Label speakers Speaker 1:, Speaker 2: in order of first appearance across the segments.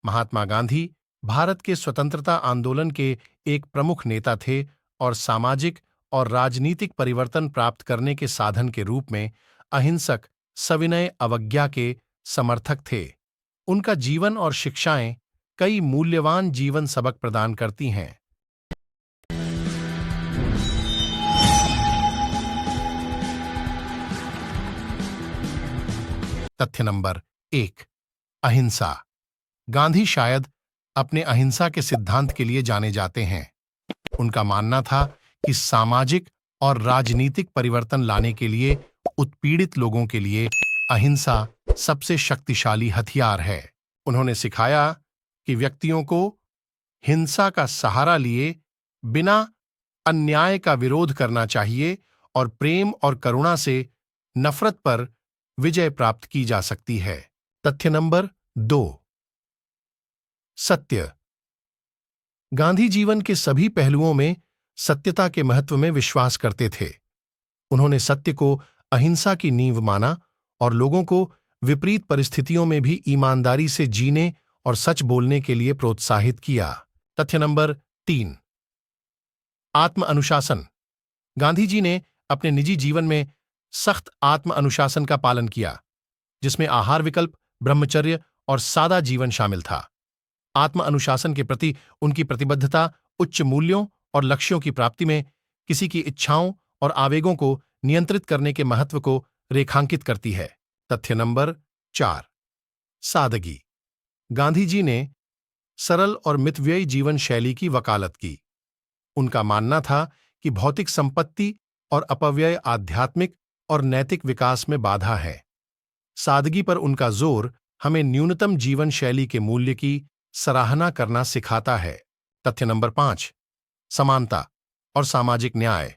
Speaker 1: महात्मा गांधी भारत के स्वतंत्रता आंदोलन के एक प्रमुख नेता थे और सामाजिक और राजनीतिक परिवर्तन प्राप्त करने के साधन के रूप में अहिंसक सविनय अवज्ञा के समर्थक थे। उनका जीवन और शिक्षाएं कई मूल्यवान जीवन सबक प्रदान करती हैं। तथ्य नंबर 1। अहिंसा। गांधी शायद अपने अहिंसा के सिद्धांत के लिए जाने जाते हैं। उनका मानना था कि सामाजिक और राजनीतिक परिवर्तन लाने के लिए उत्पीड़ित लोगों के लिए अहिंसा सबसे शक्तिशाली हथियार है। उन्होंने सिखाया कि व्यक्तियों को हिंसा का सहारा लिए बिना अन्याय का विरोध करना चाहिए और प्रेम और करुणा से नफरत पर विजय प्राप्त की जा सकती है। तथ्य नंबर 2। सत्य। गांधी जीवन के सभी पहलुओं में सत्यता के महत्व में विश्वास करते थे। उन्होंने सत्य को अहिंसा की नींव माना और लोगों को विपरीत परिस्थितियों में भी ईमानदारी से जीने और सच बोलने के लिए प्रोत्साहित किया। तथ्य नंबर 3। आत्म अनुशासन। गांधी जी ने अपने निजी जीवन में सख्त आत्म अनुशासन का पालन किया, जिसमें आहार विकल्प, ब्रह्मचर्य और सादा जीवन शामिल था। आत्म अनुशासन के प्रति उनकी प्रतिबद्धता उच्च मूल्यों और लक्ष्यों की प्राप्ति में किसी की इच्छाओं और आवेगों को नियंत्रित करने के महत्व को रेखांकित करती है। तथ्य नंबर 4। सादगी। गांधी जी ने सरल और मितव्ययी जीवन शैली की वकालत की। उनका मानना था कि भौतिक संपत्ति और अपव्यय आध्यात्मिक और नैतिक विकास में बाधा है। सादगी पर उनका जोर हमें न्यूनतम जीवन शैली के मूल्य की सराहना करना सिखाता है। तथ्य नंबर 5। समानता और सामाजिक न्याय।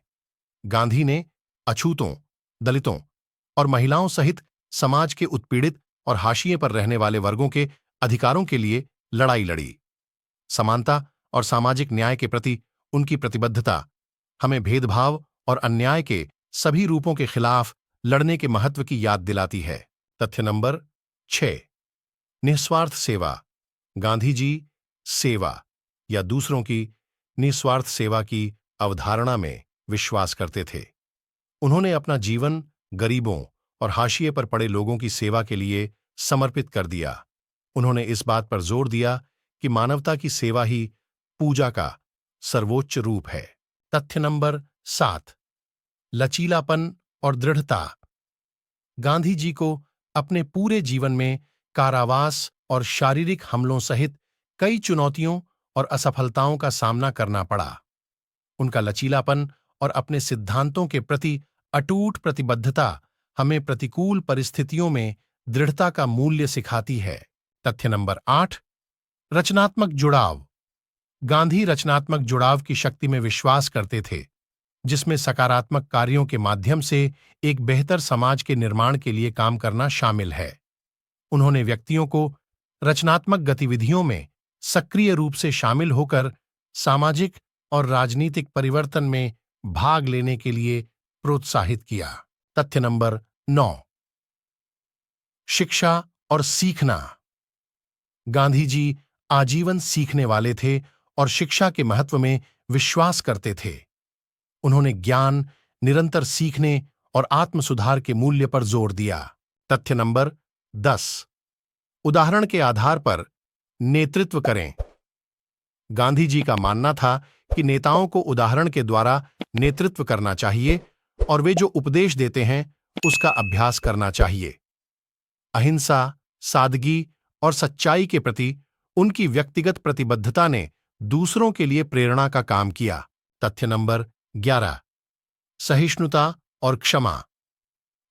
Speaker 1: गांधी ने अछूतों, दलितों और महिलाओं सहित समाज के उत्पीड़ित और हाशिए पर रहने वाले वर्गों के अधिकारों के लिए लड़ाई लड़ी। समानता और सामाजिक न्याय के प्रति उनकी प्रतिबद्धता हमें भेदभाव और अन्याय के सभी रूपों के खिलाफ लड़ने के महत्व की याद दिलाती है। तथ्य नंबर 6। निस्वार्थ सेवा। गांधी जी सेवा या दूसरों की निस्वार्थ सेवा की अवधारणा में विश्वास करते थे। उन्होंने अपना जीवन गरीबों और हाशिए पर पड़े लोगों की सेवा के लिए समर्पित कर दिया। उन्होंने इस बात पर जोर दिया कि मानवता की सेवा ही पूजा का सर्वोच्च रूप है। तथ्य नंबर 7। लचीलापन और दृढ़ता। गांधी जी को अपने पूरे जीवन में कारावास और शारीरिक हमलों सहित कई चुनौतियों और असफलताओं का सामना करना पड़ा। उनका लचीलापन और अपने सिद्धांतों के प्रति अटूट प्रतिबद्धता हमें प्रतिकूल परिस्थितियों में दृढ़ता का मूल्य सिखाती है। तथ्य नंबर 8। रचनात्मक जुड़ाव। गांधी रचनात्मक जुड़ाव की शक्ति में विश्वास करते थे, जिसमें सकारात्मक कार्यों के माध्यम से एक बेहतर समाज के निर्माण के लिए काम करना शामिल है। उन्होंने व्यक्तियों को रचनात्मक गतिविधियों में सक्रिय रूप से शामिल होकर सामाजिक और राजनीतिक परिवर्तन में भाग लेने के लिए प्रोत्साहित किया। तथ्य नंबर 9। शिक्षा और सीखना। गांधी जी आजीवन सीखने वाले थे और शिक्षा के महत्व में विश्वास करते थे। उन्होंने ज्ञान, निरंतर सीखने और आत्मसुधार के मूल्य पर जोर दिया। तथ्य नंबर 10। उदाहरण के आधार पर नेतृत्व करें। गांधी जी का मानना था कि नेताओं को उदाहरण के द्वारा नेतृत्व करना चाहिए और वे जो उपदेश देते हैं उसका अभ्यास करना चाहिए। अहिंसा, सादगी और सच्चाई के प्रति उनकी व्यक्तिगत प्रतिबद्धता ने दूसरों के लिए प्रेरणा का काम किया। तथ्य नंबर 11। सहिष्णुता और क्षमा।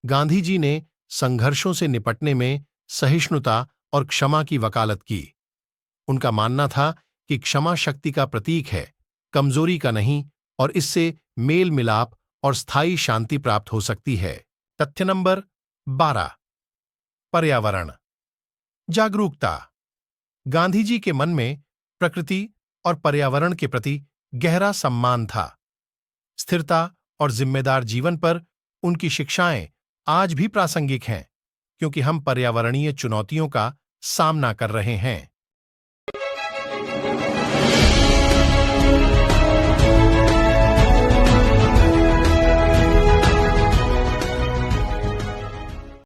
Speaker 1: गांधी जी ने संघर्षों से निपटने में सहिष्णुता और क्षमा की वकालत की। उनका मानना था कि क्षमा शक्ति का प्रतीक है, कमजोरी का नहीं, और इससे मेल मिलाप और स्थायी शांति प्राप्त हो सकती है। तथ्य नंबर 12। पर्यावरण जागरूकता। गांधी जी के मन में प्रकृति और पर्यावरण के प्रति गहरा सम्मान था। स्थिरता और जिम्मेदार जीवन पर उनकी शिक्षाएं आज भी प्रासंगिक हैं, क्योंकि हम पर्यावरणीय चुनौतियों का सामना कर रहे हैं।